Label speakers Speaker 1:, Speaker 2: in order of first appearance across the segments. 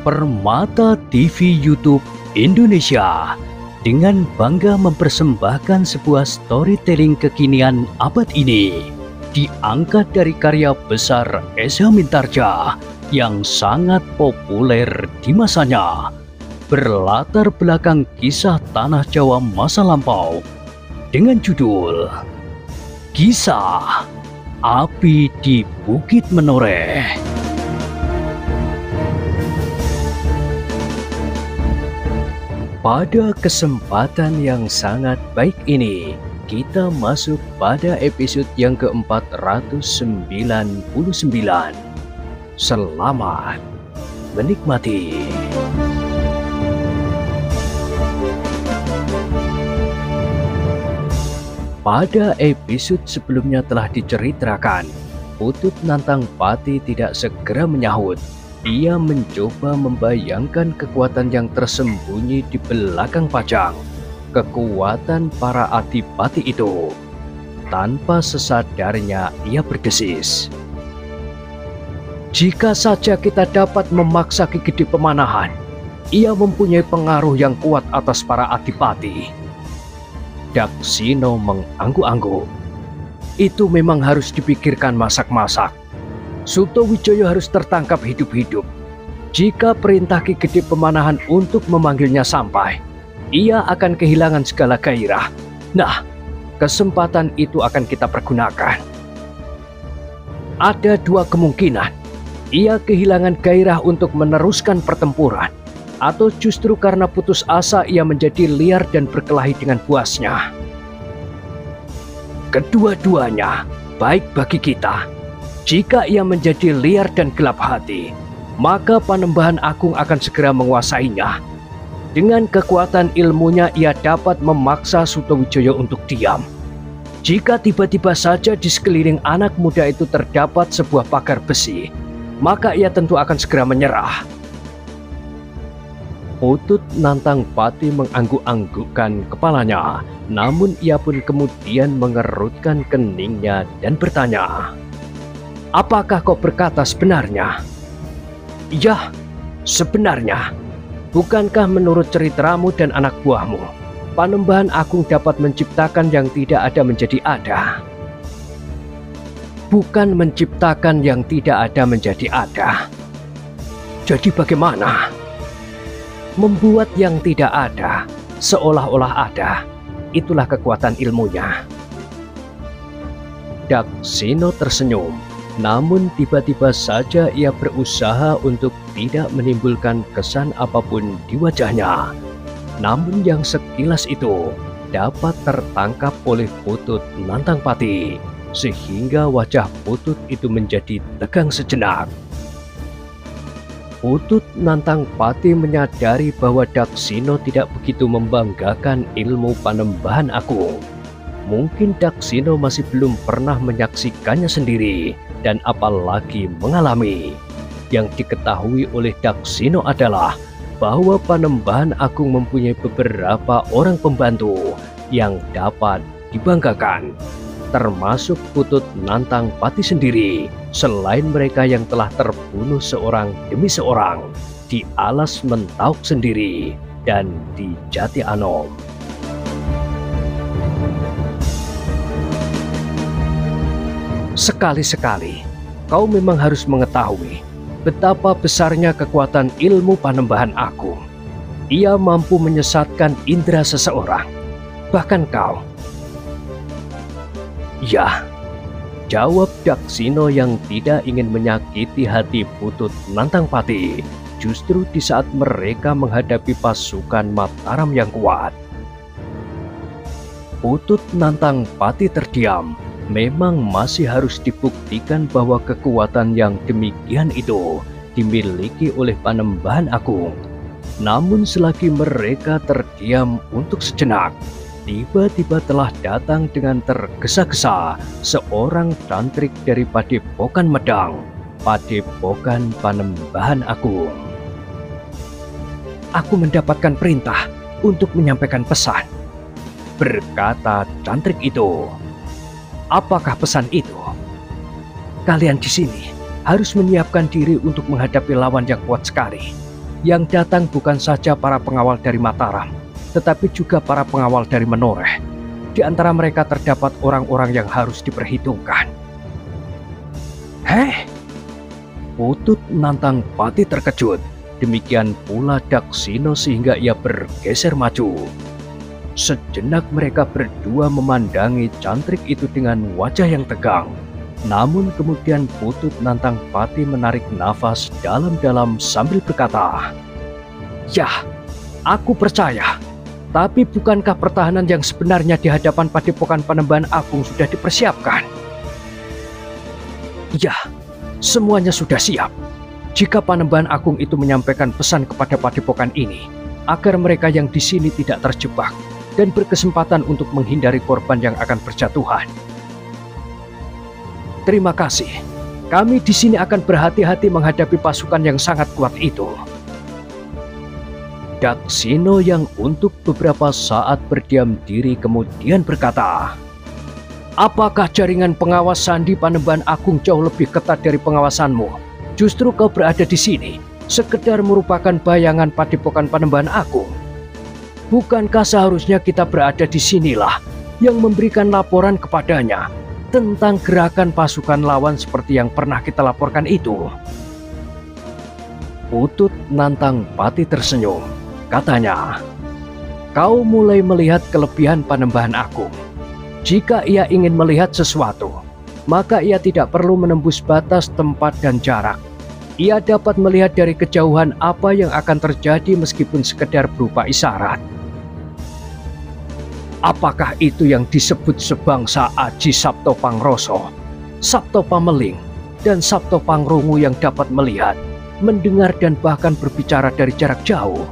Speaker 1: Permata TV YouTube Indonesia dengan bangga mempersembahkan sebuah storytelling kekinian abad ini, diangkat dari karya besar Esa Mintarja yang sangat populer di masanya, berlatar belakang kisah tanah Jawa masa lampau dengan judul Kisah Api di Bukit Menoreh. Pada kesempatan yang sangat baik ini, kita masuk pada episode yang ke-499. Selamat menikmati. Pada episode sebelumnya telah diceritakan, Putut Nantang Pati tidak segera menyahut. Ia mencoba membayangkan kekuatan yang tersembunyi di belakang pajang, kekuatan para adipati itu. Tanpa sesadarnya ia berdesis, jika saja kita dapat memaksa Ki Gede Pemanahan, ia mempunyai pengaruh yang kuat atas para adipati. Daksina mengangguk-angguk. Itu memang harus dipikirkan masak-masak. Sutowijoyo harus tertangkap hidup-hidup. Jika perintah Ki Gede Pemanahan untuk memanggilnya sampai, ia akan kehilangan segala gairah. Nah, kesempatan itu akan kita pergunakan. Ada dua kemungkinan. Ia kehilangan gairah untuk meneruskan pertempuran, atau justru karena putus asa ia menjadi liar dan berkelahi dengan buasnya. Kedua-duanya baik bagi kita. Jika ia menjadi liar dan gelap hati, maka Panembahan Agung akan segera menguasainya. Dengan kekuatan ilmunya ia dapat memaksa Sutowijoyo untuk diam. Jika tiba-tiba saja di sekeliling anak muda itu terdapat sebuah pagar besi, maka ia tentu akan segera menyerah. Putut Nantang Pati mengangguk-anggukkan kepalanya, namun ia pun kemudian mengerutkan keningnya dan bertanya, "Apakah kau berkata sebenarnya?" "Ya, sebenarnya. Bukankah menurut ceritamu dan anak buahmu, Panembahan Agung dapat menciptakan yang tidak ada menjadi ada?" "Bukan menciptakan yang tidak ada menjadi ada." "Jadi bagaimana?" "Membuat yang tidak ada seolah-olah ada. Itulah kekuatan ilmunya." Daksina tersenyum, namun tiba-tiba saja ia berusaha untuk tidak menimbulkan kesan apapun di wajahnya. Namun yang sekilas itu dapat tertangkap oleh Putut Nantang Pati, sehingga wajah Putut itu menjadi tegang sejenak. Putut Nantang Pati menyadari bahwa Daksina tidak begitu membanggakan ilmu Panembahan Agung. Mungkin Daksina masih belum pernah menyaksikannya sendiri dan apalagi mengalami. Yang diketahui oleh Daksina adalah bahwa Panembahan Agung mempunyai beberapa orang pembantu yang dapat dibanggakan, termasuk Putut Nantang Pati sendiri, selain mereka yang telah terbunuh seorang demi seorang di Alas Mentauk sendiri dan di Jati Anom. Sekali-sekali kau memang harus mengetahui betapa besarnya kekuatan ilmu Panembahan Agung. Ia mampu menyesatkan indera seseorang, bahkan kau. "Ya," jawab Daksina yang tidak ingin menyakiti hati Putut Nantang Pati, justru di saat mereka menghadapi pasukan Mataram yang kuat. Putut Nantang Pati terdiam. Memang masih harus dibuktikan bahwa kekuatan yang demikian itu dimiliki oleh Panembahan Agung. Namun selagi mereka terdiam untuk sejenak, tiba-tiba telah datang dengan tergesa-gesa seorang tantrik dari Padepokan Medang, Padepokan Panembahan Agung. "Aku mendapatkan perintah untuk menyampaikan pesan," berkata tantrik itu. "Apakah pesan itu?" "Kalian di sini harus menyiapkan diri untuk menghadapi lawan yang kuat sekali. Yang datang bukan saja para pengawal dari Mataram, tetapi juga para pengawal dari Menoreh. Di antara mereka terdapat orang-orang yang harus diperhitungkan. Heh? Putut Nantang Pati terkejut. Demikian pula Daksina sehingga ia bergeser maju. Sejenak mereka berdua memandangi cantrik itu dengan wajah yang tegang. Namun kemudian Putut Nantang Pati menarik nafas dalam-dalam sambil berkata, "Yah, aku percaya. Tapi bukankah pertahanan yang sebenarnya di hadapan Padepokan Panembahan Agung sudah dipersiapkan?" "Ya, semuanya sudah siap. Jika Panembahan Agung itu menyampaikan pesan kepada Padepokan ini, agar mereka yang di sini tidak terjebak dan berkesempatan untuk menghindari korban yang akan berjatuhan. Terima kasih. Kami di sini akan berhati-hati menghadapi pasukan yang sangat kuat itu." Daksina yang untuk beberapa saat berdiam diri kemudian berkata, "Apakah jaringan pengawas sandi Panembahan Agung jauh lebih ketat dari pengawasanmu? Justru kau berada di sini, sekedar merupakan bayangan Padepokan Panembahan Agung. Bukankah seharusnya kita berada di sinilah yang memberikan laporan kepadanya tentang gerakan pasukan lawan seperti yang pernah kita laporkan itu?" Putut Nantang Pati tersenyum. Katanya, "Kau mulai melihat kelebihan Panembahan Agung. Jika ia ingin melihat sesuatu, maka ia tidak perlu menembus batas tempat dan jarak. Ia dapat melihat dari kejauhan apa yang akan terjadi meskipun sekedar berupa isyarat." Apakah itu yang disebut sebangsa Aji Sabto Pangroso, Sabto Pameling, dan Sabto Pangrungu yang dapat melihat, mendengar dan bahkan berbicara dari jarak jauh?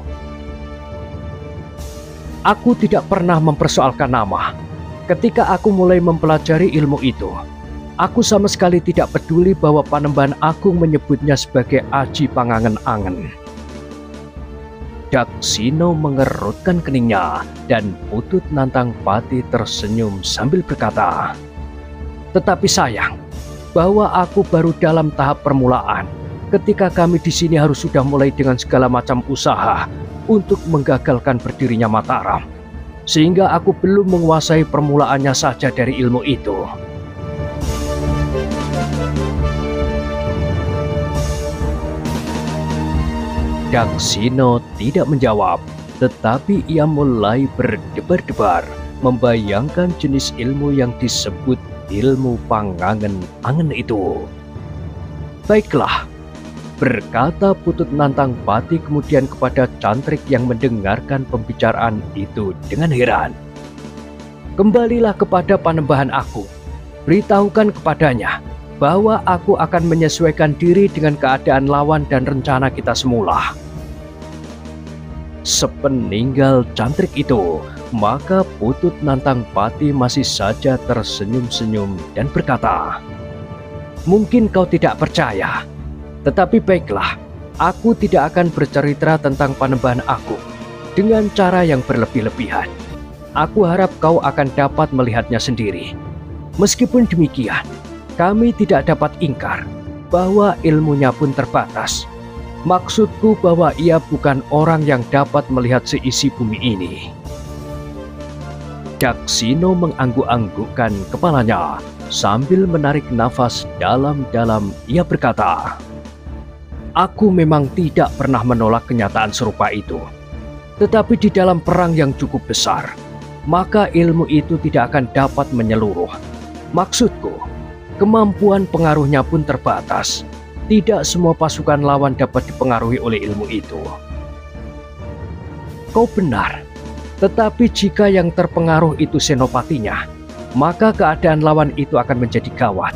Speaker 1: Aku tidak pernah mempersoalkan nama. Ketika aku mulai mempelajari ilmu itu, aku sama sekali tidak peduli bahwa Panembahan Agung menyebutnya sebagai Aji Pangangen-angen. Daksina mengerutkan keningnya dan Putut Nantang Pati tersenyum sambil berkata, "Tetapi sayang bahwa aku baru dalam tahap permulaan. Ketika kami di sini harus sudah mulai dengan segala macam usaha untuk menggagalkan berdirinya Mataram, sehingga aku belum menguasai permulaannya saja dari ilmu itu." Daksina tidak menjawab, tetapi ia mulai berdebar-debar, membayangkan jenis ilmu yang disebut ilmu pangangen-angen itu. "Baiklah," berkata Putut Nantang Pati kemudian kepada cantrik yang mendengarkan pembicaraan itu dengan heran. "Kembalilah kepada Panembahan Agung. Beritahukan kepadanya bahwa aku akan menyesuaikan diri dengan keadaan lawan dan rencana kita semula." Sepeninggal cantrik itu, maka Putut Nantang Pati masih saja tersenyum-senyum dan berkata, "Mungkin kau tidak percaya, tetapi baiklah, aku tidak akan bercerita tentang Panembahan Agung dengan cara yang berlebih-lebihan. Aku harap kau akan dapat melihatnya sendiri. Meskipun demikian, kami tidak dapat ingkar bahwa ilmunya pun terbatas. Maksudku bahwa ia bukan orang yang dapat melihat seisi bumi ini." Daksina mengangguk-anggukkan kepalanya sambil menarik nafas dalam-dalam. Ia berkata, "Aku memang tidak pernah menolak kenyataan serupa itu. Tetapi di dalam perang yang cukup besar, maka ilmu itu tidak akan dapat menyeluruh. Maksudku, kemampuan pengaruhnya pun terbatas. Tidak semua pasukan lawan dapat dipengaruhi oleh ilmu itu." "Kau benar, tetapi jika yang terpengaruh itu senopatinya, maka keadaan lawan itu akan menjadi gawat."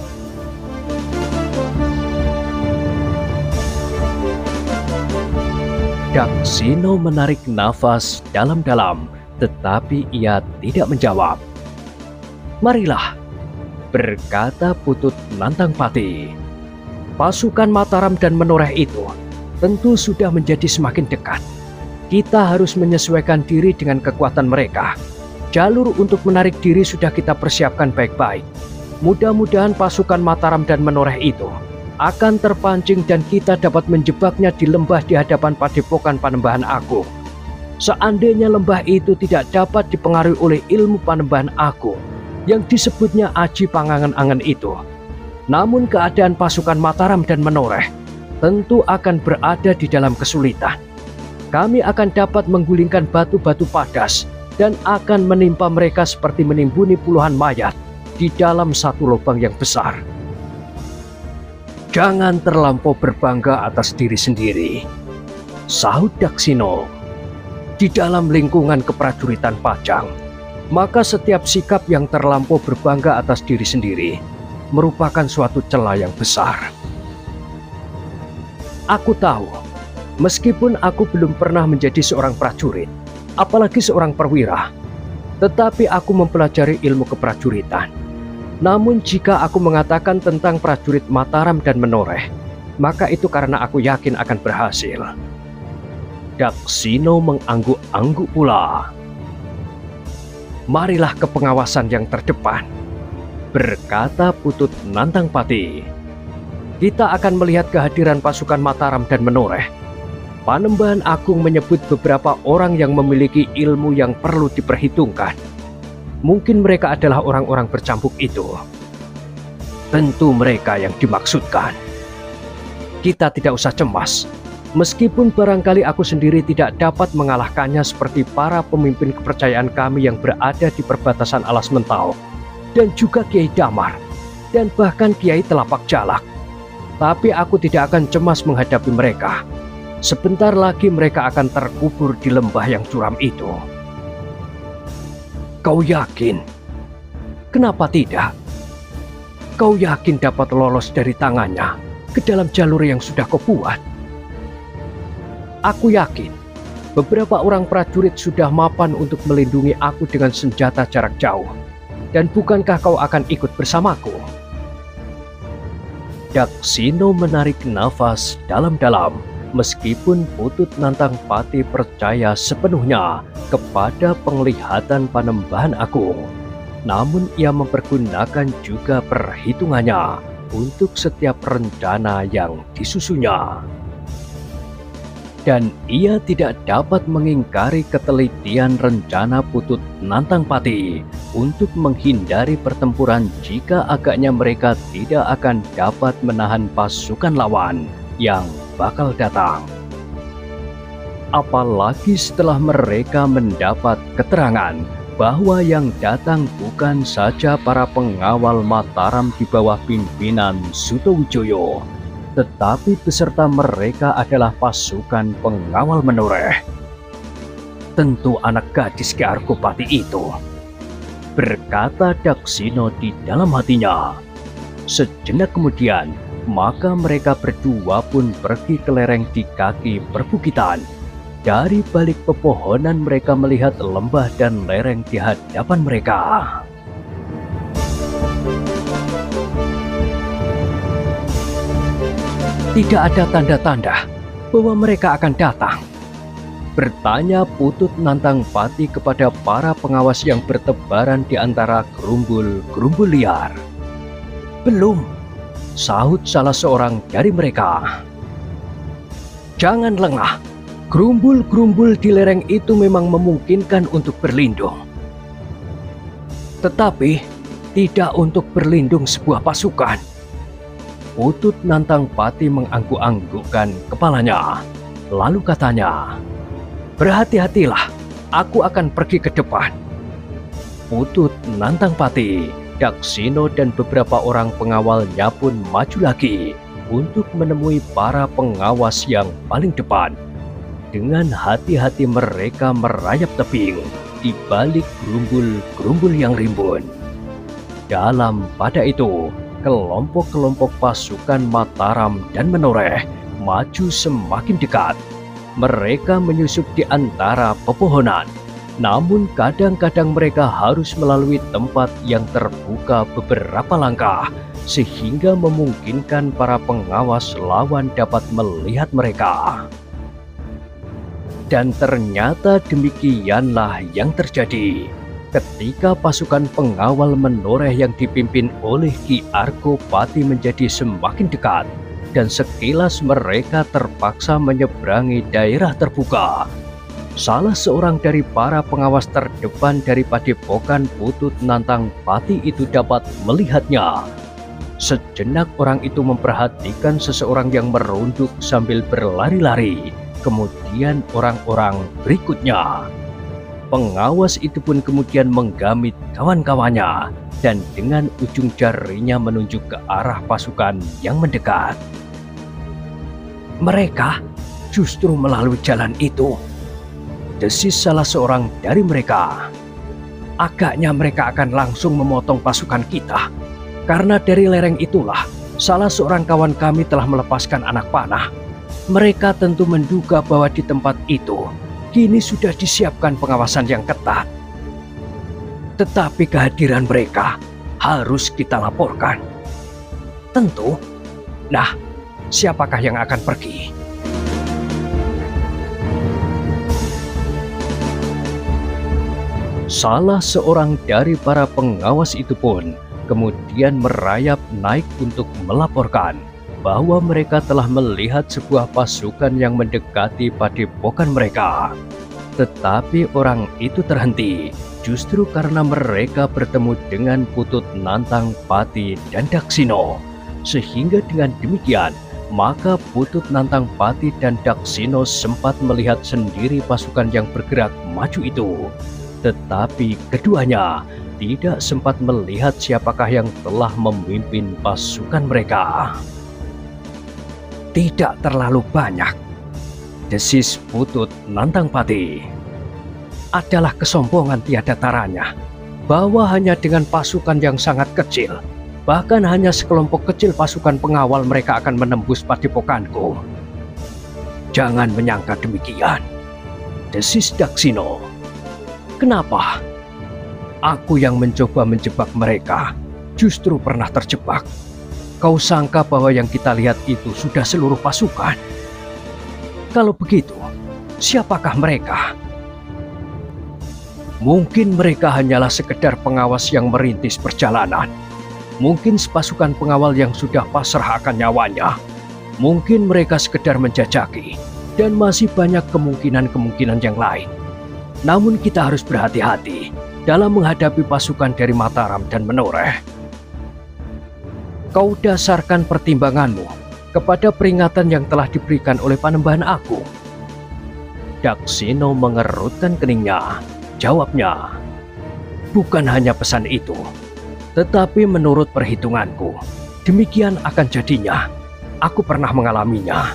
Speaker 1: Daksina menarik nafas dalam-dalam, tetapi ia tidak menjawab. "Marilah," berkata Putut Nantang Pati. "Pasukan Mataram dan Menoreh itu tentu sudah menjadi semakin dekat. Kita harus menyesuaikan diri dengan kekuatan mereka. Jalur untuk menarik diri sudah kita persiapkan baik-baik. Mudah-mudahan pasukan Mataram dan Menoreh itu akan terpancing dan kita dapat menjebaknya di lembah di hadapan padepokan Panembahan Agung. Seandainya lembah itu tidak dapat dipengaruhi oleh ilmu Panembahan Agung yang disebutnya Aji Pangangen-angen itu, namun keadaan pasukan Mataram dan Menoreh tentu akan berada di dalam kesulitan. Kami akan dapat menggulingkan batu-batu padas dan akan menimpa mereka seperti menimbuni puluhan mayat di dalam satu lubang yang besar. Jangan terlampau berbangga atas diri sendiri, sahut Daksina. Di dalam lingkungan keprajuritan Pajang, maka setiap sikap yang terlampau berbangga atas diri sendiri merupakan suatu celah yang besar. Aku tahu, meskipun aku belum pernah menjadi seorang prajurit, apalagi seorang perwira, tetapi aku mempelajari ilmu keprajuritan. Namun jika aku mengatakan tentang prajurit Mataram dan Menoreh, maka itu karena aku yakin akan berhasil. Daksina mengangguk-angguk pula. Marilah ke pengawasan yang terdepan, berkata Putut Nantangpati. Kita akan melihat kehadiran pasukan Mataram dan Menoreh. Panembahan Agung menyebut beberapa orang yang memiliki ilmu yang perlu diperhitungkan. Mungkin mereka adalah orang-orang bercambuk itu. Tentu mereka yang dimaksudkan. Kita tidak usah cemas. Meskipun barangkali aku sendiri tidak dapat mengalahkannya seperti para pemimpin kepercayaan kami yang berada di perbatasan Alas Mentau, dan juga Kiai Damar, dan bahkan Kiai Telapak Jalak. Tapi aku tidak akan cemas menghadapi mereka. Sebentar lagi mereka akan terkubur di lembah yang curam itu. Kau yakin? Kenapa tidak? Kau yakin dapat lolos dari tangannya ke dalam jalur yang sudah kau buat? Aku yakin beberapa orang prajurit sudah mapan untuk melindungi aku dengan senjata jarak jauh. Dan bukankah kau akan ikut bersamaku? Daksina menarik nafas dalam-dalam. Meskipun Putut Nantangpati percaya sepenuhnya kepada penglihatan Panembahan Agung, namun ia mempergunakan juga perhitungannya untuk setiap rencana yang disusunnya. Dan ia tidak dapat mengingkari ketelitian rencana Putut Nantangpati untuk menghindari pertempuran jika agaknya mereka tidak akan dapat menahan pasukan lawan yang bakal datang. Apalagi setelah mereka mendapat keterangan bahwa yang datang bukan saja para pengawal Mataram di bawah pimpinan Sutowijoyo, tetapi beserta mereka adalah pasukan pengawal Menoreh. Tentu anak gadis Ki Argopati itu, berkata Daksina di dalam hatinya. Sejenak kemudian, maka mereka berdua pun pergi ke lereng di kaki perbukitan. Dari balik pepohonan mereka melihat lembah dan lereng di hadapan mereka. Tidak ada tanda-tanda bahwa mereka akan datang, bertanya Putut Nantangpati kepada para pengawas yang bertebaran di antara gerumbul-gerumbul liar. Belum, sahut salah seorang dari mereka. Jangan lengah, gerumbul-gerumbul di lereng itu memang memungkinkan untuk berlindung. Tetapi tidak untuk berlindung sebuah pasukan. Putut Nantangpati mengangguk-anggukkan kepalanya. Lalu katanya, berhati-hatilah, aku akan pergi ke depan. Putut Nantangpati, Daksina dan beberapa orang pengawalnya pun maju lagi untuk menemui para pengawas yang paling depan. Dengan hati-hati mereka merayap tebing di balik gerumbul-gerumbul yang rimbun. Dalam pada itu, kelompok-kelompok pasukan Mataram dan Menoreh maju semakin dekat. Mereka menyusup di antara pepohonan. Namun kadang-kadang mereka harus melalui tempat yang terbuka beberapa langkah, sehingga memungkinkan para pengawas lawan dapat melihat mereka. Dan ternyata demikianlah yang terjadi. Ketika pasukan pengawal menoreh yang dipimpin oleh Ki Argopati menjadi semakin dekat, dan sekilas mereka terpaksa menyeberangi daerah terbuka. Salah seorang dari para pengawas terdepan dari Padepokan Putut Nantang Pati itu dapat melihatnya. Sejenak orang itu memperhatikan seseorang yang merunduk sambil berlari-lari. Kemudian orang-orang berikutnya. Pengawas itu pun kemudian menggamit kawan-kawannya dan dengan ujung jarinya menunjuk ke arah pasukan yang mendekat. Mereka justru melalui jalan itu, desis salah seorang dari mereka. Agaknya mereka akan langsung memotong pasukan kita, karena dari lereng itulah salah seorang kawan kami telah melepaskan anak panah. Mereka tentu menduga bahwa di tempat itu kini sudah disiapkan pengawasan yang ketat. Tetapi kehadiran mereka harus kita laporkan. Tentu. Nah, siapakah yang akan pergi? Salah seorang dari para pengawas itu pun kemudian merayap naik untuk melaporkan bahwa mereka telah melihat sebuah pasukan yang mendekati padepokan mereka. Tetapi orang itu terhenti justru karena mereka bertemu dengan Putut Nantang Pati dan Daksino. Sehingga dengan demikian, maka Putut Nantang Pati dan Daksino sempat melihat sendiri pasukan yang bergerak maju itu. Tetapi keduanya tidak sempat melihat siapakah yang telah memimpin pasukan mereka. Tidak terlalu banyak, desis Putut Nantang Pati. Adalah kesombongan tiada taranya, bahwa hanya dengan pasukan yang sangat kecil, bahkan hanya sekelompok kecil pasukan pengawal mereka akan menembus padepokanku. Jangan menyangka demikian, desis Daksino. Kenapa? Aku yang mencoba menjebak mereka, justru pernah terjebak. Kau sangka bahwa yang kita lihat itu sudah seluruh pasukan? Kalau begitu, siapakah mereka? Mungkin mereka hanyalah sekedar pengawas yang merintis perjalanan. Mungkin pasukan pengawal yang sudah pasrah akan nyawanya. Mungkin mereka sekedar menjajaki. Dan masih banyak kemungkinan-kemungkinan yang lain. Namun kita harus berhati-hati dalam menghadapi pasukan dari Mataram dan Menoreh. Kau dasarkan pertimbanganmu kepada peringatan yang telah diberikan oleh Panembahan Agung. Daksino mengerutkan keningnya. Jawabnya, bukan hanya pesan itu, tetapi menurut perhitunganku, demikian akan jadinya. Aku pernah mengalaminya.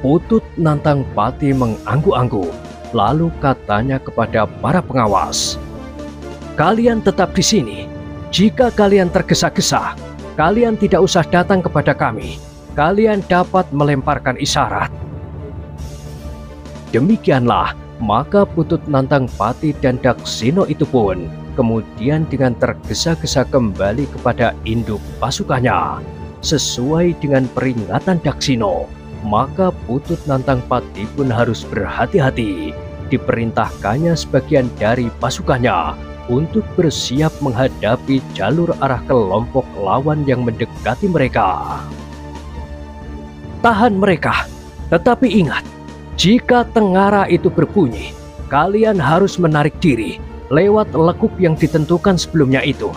Speaker 1: Putut Nantang Pati mengangguk-angguk, lalu katanya kepada para pengawas, kalian tetap di sini. Jika kalian tergesa-gesa, kalian tidak usah datang kepada kami. Kalian dapat melemparkan isyarat. Demikianlah, maka Putut Nantang Pati dan Daksino itu pun kemudian dengan tergesa-gesa kembali kepada induk pasukannya. Sesuai dengan peringatan Daksino, maka Putut Nantang Pati pun harus berhati-hati. Diperintahkannya sebagian dari pasukannya untuk bersiap menghadapi jalur arah kelompok lawan yang mendekati mereka. Tahan mereka, tetapi ingat, jika tengara itu berbunyi, kalian harus menarik diri lewat lekuk yang ditentukan sebelumnya itu.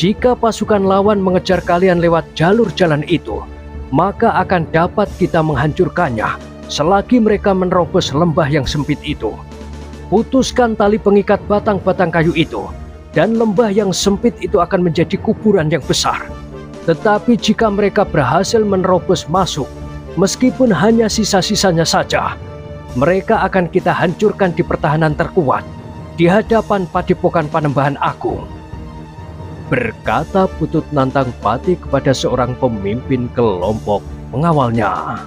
Speaker 1: Jika pasukan lawan mengejar kalian lewat jalur jalan itu, maka akan dapat kita menghancurkannya selagi mereka menerobos lembah yang sempit itu. Putuskan tali pengikat batang-batang kayu itu, dan lembah yang sempit itu akan menjadi kuburan yang besar. Tetapi jika mereka berhasil menerobos masuk, meskipun hanya sisa-sisanya saja, mereka akan kita hancurkan di pertahanan terkuat, di hadapan Padepokan Panembahan Agung. Berkata Putut Nantang Pati kepada seorang pemimpin kelompok pengawalnya.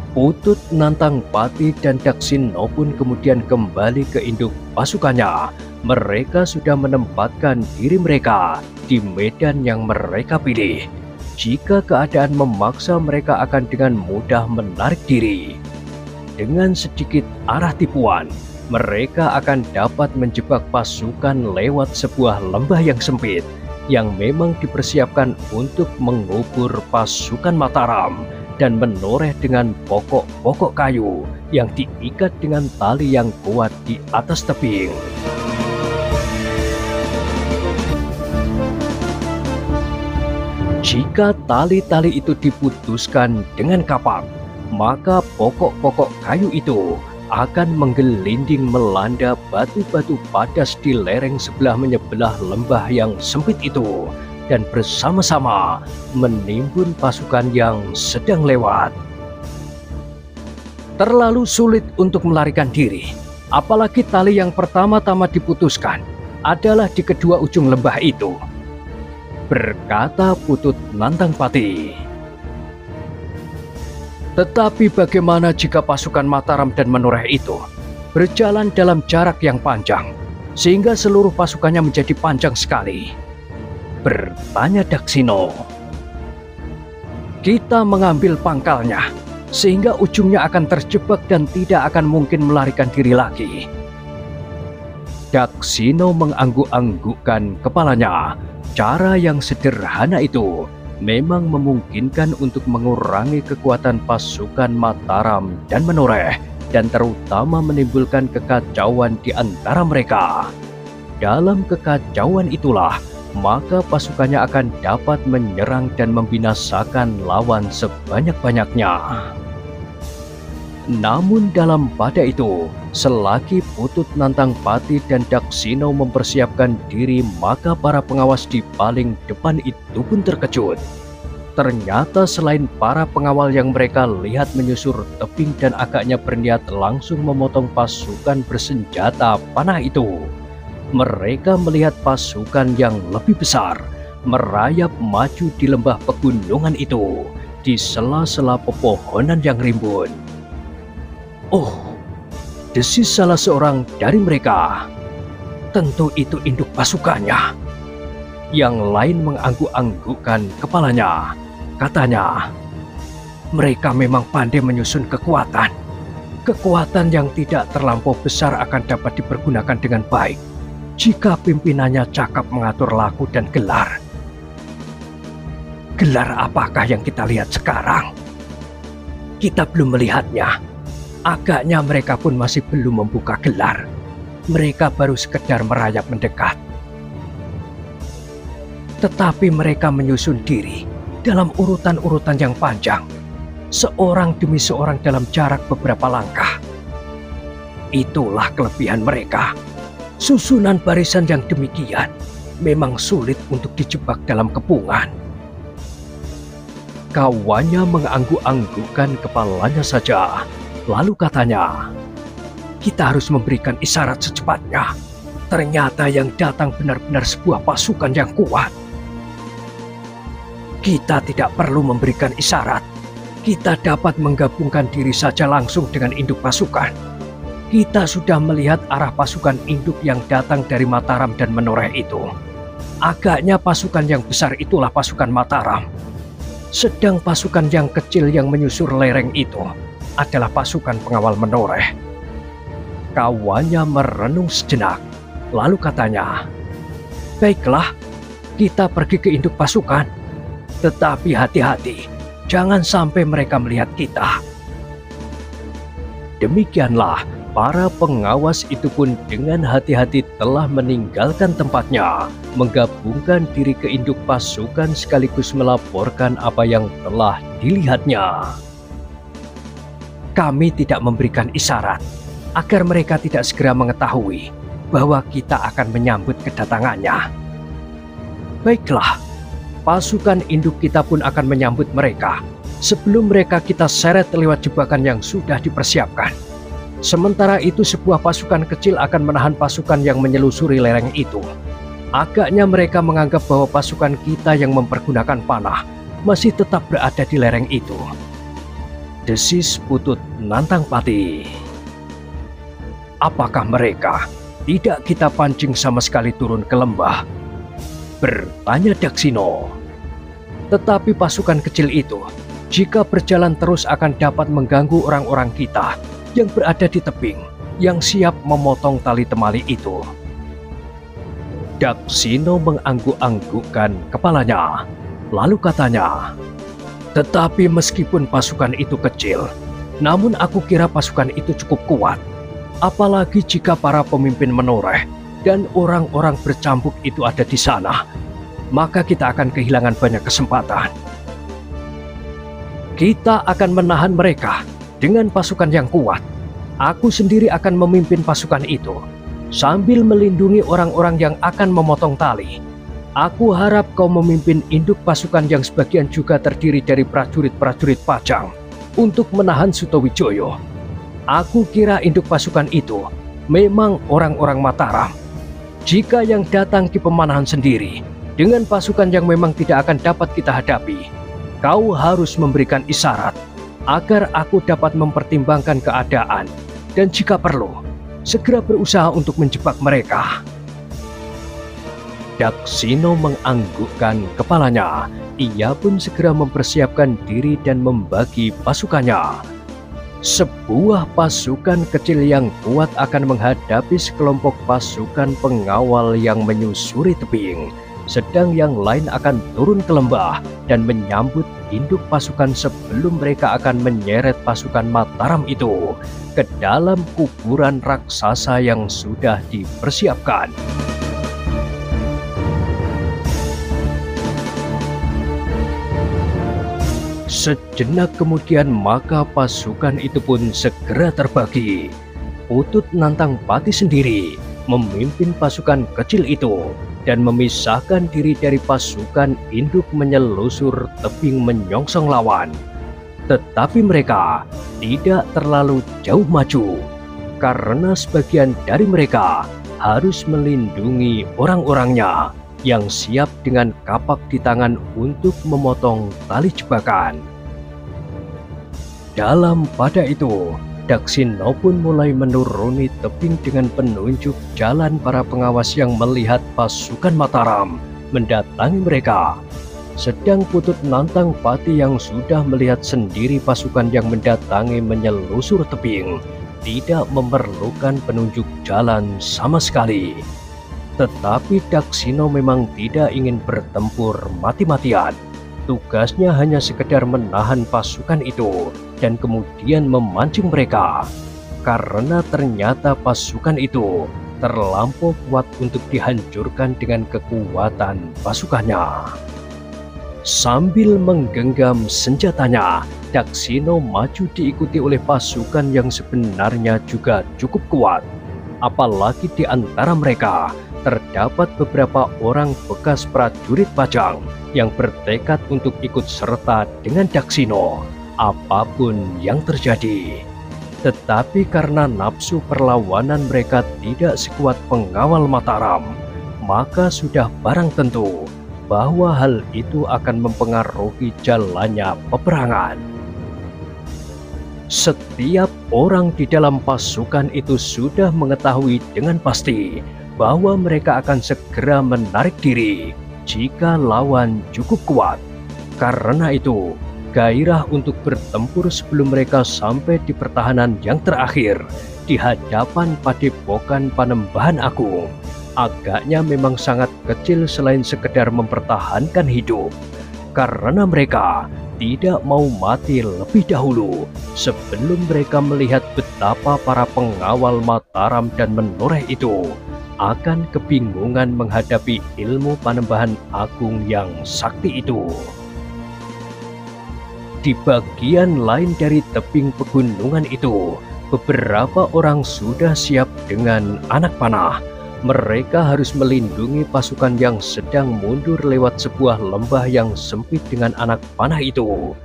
Speaker 1: Putut Nantang Pati dan Daksino pun kemudian kembali ke induk pasukannya. Mereka sudah menempatkan diri mereka di medan yang mereka pilih. Jika keadaan memaksa, mereka akan dengan mudah menarik diri. Dengan sedikit arah tipuan, Mereka akan dapat menjebak pasukan lewat sebuah lembah yang sempit yang memang dipersiapkan untuk mengubur pasukan Mataram dan menoreh dengan pokok-pokok kayu yang diikat dengan tali yang kuat di atas tebing. Jika tali-tali itu diputuskan dengan kapak, maka pokok-pokok kayu itu akan menggelinding melanda batu-batu padas di lereng sebelah menyebelah lembah yang sempit itu dan bersama-sama menimbun pasukan yang sedang lewat. Terlalu sulit untuk melarikan diri, apalagi tali yang pertama-tama diputuskan adalah di kedua ujung lembah itu, berkata Putut Nantangpati. Tetapi bagaimana jika pasukan Mataram dan Menoreh itu berjalan dalam jarak yang panjang, sehingga seluruh pasukannya menjadi panjang sekali? Bertanya Daksina. Kita mengambil pangkalnya, sehingga ujungnya akan terjebak dan tidak akan mungkin melarikan diri lagi. Daksina mengangguk-anggukkan kepalanya. Cara yang sederhana itu memang memungkinkan untuk mengurangi kekuatan pasukan Mataram dan Menoreh dan terutama menimbulkan kekacauan di antara mereka. Dalam kekacauan itulah maka pasukannya akan dapat menyerang dan membinasakan lawan sebanyak-banyaknya. Namun dalam pada itu, selagi Putut Nantangpati dan Daksina mempersiapkan diri, maka para pengawas di paling depan itu pun terkejut. Ternyata selain para pengawal yang mereka lihat menyusur tebing dan agaknya berniat langsung memotong pasukan bersenjata panah itu, mereka melihat pasukan yang lebih besar merayap maju di lembah pegunungan itu, di sela-sela pepohonan yang rimbun. Oh, desis salah seorang dari mereka. Tentu itu induk pasukannya. Yang lain mengangguk-anggukkan kepalanya. Katanya, mereka memang pandai menyusun kekuatan. Kekuatan yang tidak terlampau besar akan dapat dipergunakan dengan baik jika pimpinannya cakap mengatur laku dan gelar. Gelar apakah yang kita lihat sekarang? Kita belum melihatnya. Agaknya mereka pun masih belum membuka gelar. Mereka baru sekedar merayap mendekat. Tetapi mereka menyusun diri dalam urutan-urutan yang panjang, seorang demi seorang dalam jarak beberapa langkah. Itulah kelebihan mereka. Susunan barisan yang demikian memang sulit untuk dijebak dalam kepungan. Kawannya mengangguk-anggukkan kepalanya saja. Lalu katanya, kita harus memberikan isyarat secepatnya. Ternyata yang datang benar-benar sebuah pasukan yang kuat. Kita tidak perlu memberikan isyarat. Kita dapat menggabungkan diri saja langsung dengan induk pasukan. Kita sudah melihat arah pasukan induk yang datang dari Mataram dan Menoreh itu. Agaknya pasukan yang besar itulah pasukan Mataram. Sedang pasukan yang kecil yang menyusur lereng itu adalah pasukan pengawal Menoreh. Kawannya merenung sejenak, lalu katanya, baiklah, kita pergi ke induk pasukan. Tetapi hati-hati, jangan sampai mereka melihat kita. Demikianlah, para pengawas itu pun dengan hati-hati telah meninggalkan tempatnya, menggabungkan diri ke induk pasukan sekaligus melaporkan apa yang telah dilihatnya. Kami tidak memberikan isyarat agar mereka tidak segera mengetahui bahwa kita akan menyambut kedatangannya. Baiklah, pasukan induk kita pun akan menyambut mereka sebelum mereka kita seret lewat jebakan yang sudah dipersiapkan. Sementara itu sebuah pasukan kecil akan menahan pasukan yang menyelusuri lereng itu. Agaknya mereka menganggap bahwa pasukan kita yang mempergunakan panah masih tetap berada di lereng itu. Desis Putut Nantangpati. Apakah mereka tidak kita pancing sama sekali turun ke lembah? Bertanya Daksina. Tetapi pasukan kecil itu, jika berjalan terus akan dapat mengganggu orang-orang kita yang berada di tebing yang siap memotong tali temali itu. Daksino mengangguk-anggukkan kepalanya, lalu katanya, "Tetapi meskipun pasukan itu kecil, namun aku kira pasukan itu cukup kuat. Apalagi jika para pemimpin menoreh dan orang-orang bercambuk itu ada di sana, maka kita akan kehilangan banyak kesempatan. Kita akan menahan mereka dengan pasukan yang kuat. Aku sendiri akan memimpin pasukan itu, sambil melindungi orang-orang yang akan memotong tali. Aku harap kau memimpin induk pasukan yang sebagian juga terdiri dari prajurit-prajurit Pajang untuk menahan Sutowijoyo. Aku kira induk pasukan itu memang orang-orang Mataram. Jika yang datang Ki Pemanahan sendiri dengan pasukan yang memang tidak akan dapat kita hadapi, kau harus memberikan isyarat agar aku dapat mempertimbangkan keadaan dan jika perlu, segera berusaha untuk menjebak mereka." Daksino menganggukkan kepalanya. Ia pun segera mempersiapkan diri dan membagi pasukannya. Sebuah pasukan kecil yang kuat akan menghadapi sekelompok pasukan pengawal yang menyusuri tebing, sedang yang lain akan turun ke lembah dan menyambut induk pasukan sebelum mereka akan menyeret pasukan Mataram itu ke dalam kuburan raksasa yang sudah dipersiapkan. Sejenak kemudian maka pasukan itu pun segera terbagi. Putut Nantang Pati sendiri memimpin pasukan kecil itu dan memisahkan diri dari pasukan induk menyelusur tebing menyongsong lawan. Tetapi mereka tidak terlalu jauh maju, karena sebagian dari mereka harus melindungi orang-orangnya yang siap dengan kapak di tangan untuk memotong tali jebakan. Dalam pada itu, Daksino pun mulai menuruni tebing dengan penunjuk jalan para pengawas yang melihat pasukan Mataram mendatangi mereka. Sedang Putut Nantang Pati yang sudah melihat sendiri pasukan yang mendatangi menyelusur tebing tidak memerlukan penunjuk jalan sama sekali. Tetapi Daksino memang tidak ingin bertempur mati-matian. Tugasnya hanya sekedar menahan pasukan itu dan kemudian memancing mereka. Karena ternyata pasukan itu terlampau kuat untuk dihancurkan dengan kekuatan pasukannya. Sambil menggenggam senjatanya, Daksino maju diikuti oleh pasukan yang sebenarnya juga cukup kuat. Apalagi di antara mereka terdapat beberapa orang bekas prajurit Pajang yang bertekad untuk ikut serta dengan Daksino apapun yang terjadi. Tetapi karena nafsu perlawanan mereka tidak sekuat pengawal Mataram, maka sudah barang tentu bahwa hal itu akan mempengaruhi jalannya peperangan. Setiap orang di dalam pasukan itu sudah mengetahui dengan pasti bahwa mereka akan segera menarik diri jika lawan cukup kuat. Karena itu, gairah untuk bertempur sebelum mereka sampai di pertahanan yang terakhir di hadapan Padepokan Panembahan Agung agaknya memang sangat kecil selain sekedar mempertahankan hidup. Karena mereka tidak mau mati lebih dahulu sebelum mereka melihat betapa para pengawal Mataram dan Menoreh itu akan kebingungan menghadapi ilmu Panembahan Agung yang sakti itu. Di bagian lain dari tebing pegunungan itu, beberapa orang sudah siap dengan anak panah. Mereka harus melindungi pasukan yang sedang mundur lewat sebuah lembah yang sempit dengan anak panah itu.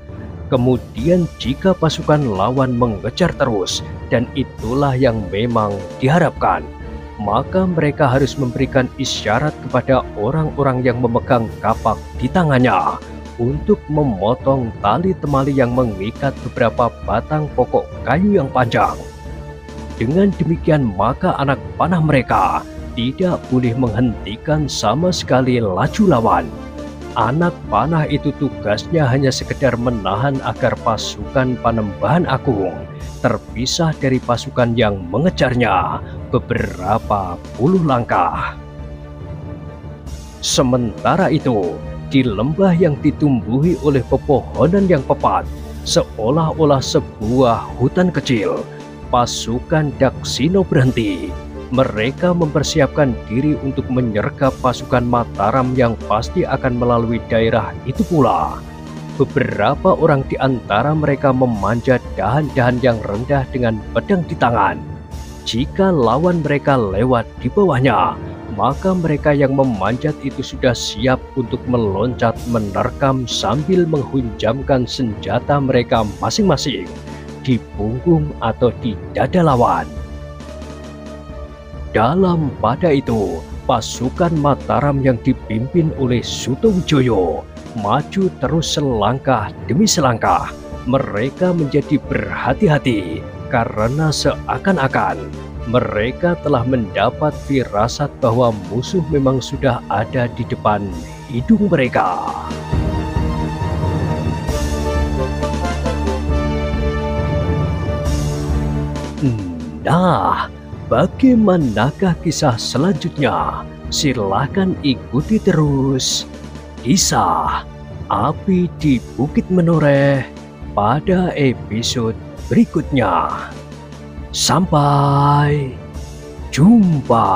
Speaker 1: Kemudian jika pasukan lawan mengejar terus, dan itulah yang memang diharapkan, maka mereka harus memberikan isyarat kepada orang-orang yang memegang kapak di tangannya untuk memotong tali temali yang mengikat beberapa batang pokok kayu yang panjang. Dengan demikian maka anak panah mereka tidak boleh menghentikan sama sekali laju lawan. Anak panah itu tugasnya hanya sekedar menahan agar pasukan Panembahan Agung terpisah dari pasukan yang mengejarnya beberapa puluh langkah. Sementara itu, di lembah yang ditumbuhi oleh pepohonan yang pepat, seolah-olah sebuah hutan kecil, pasukan Daksina berhenti. Mereka mempersiapkan diri untuk menyergap pasukan Mataram yang pasti akan melalui daerah itu pula. Beberapa orang di antara mereka memanjat dahan-dahan yang rendah dengan pedang di tangan. Jika lawan mereka lewat di bawahnya, maka mereka yang memanjat itu sudah siap untuk meloncat menerkam sambil menghunjamkan senjata mereka masing-masing di punggung atau di dada lawan. Dalam pada itu, pasukan Mataram yang dipimpin oleh Sutowijoyo maju terus selangkah demi selangkah. Mereka menjadi berhati-hati karena seakan-akan mereka telah mendapat firasat bahwa musuh memang sudah ada di depan hidung mereka. Nah, bagaimanakah kisah selanjutnya? Silahkan ikuti terus kisah Api di Bukit Menoreh pada episode berikutnya. Sampai jumpa.